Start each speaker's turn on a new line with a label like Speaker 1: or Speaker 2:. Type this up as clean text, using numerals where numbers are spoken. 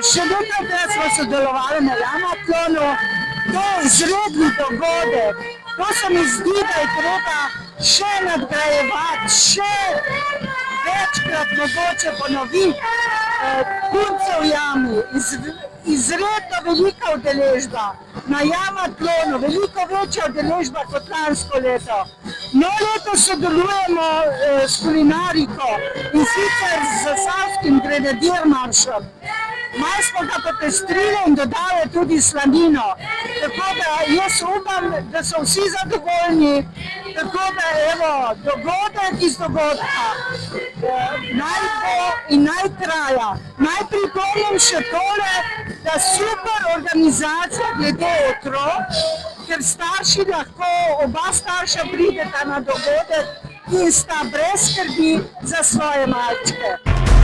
Speaker 1: Še vedno prej smo sodelovali na Jamatlonu, to je izredni dogodek. To se mi zdi, da je treba še nadgrajevati, še večkrat mogoče ponoviti. Punce v jami, izredno velika udeležba. Na Jamatlonu, veliko večja udeležba kot lansko leto. No, letos sodelujemo s kulinariko in sicer z zasavskim grenadirmaršem. Malo smo ga popestrili in dodali tudi slanino. Tako da jaz upam, da so vsi zadovoljni. Tako da evo, dogodek iz dogodka naj bo in naj traja. Naj pripomnim še tole, da super organizacija glede otrok, ker starši lahko, oba starša prideta na dogodek in sta brez skrbi za svoje malčke.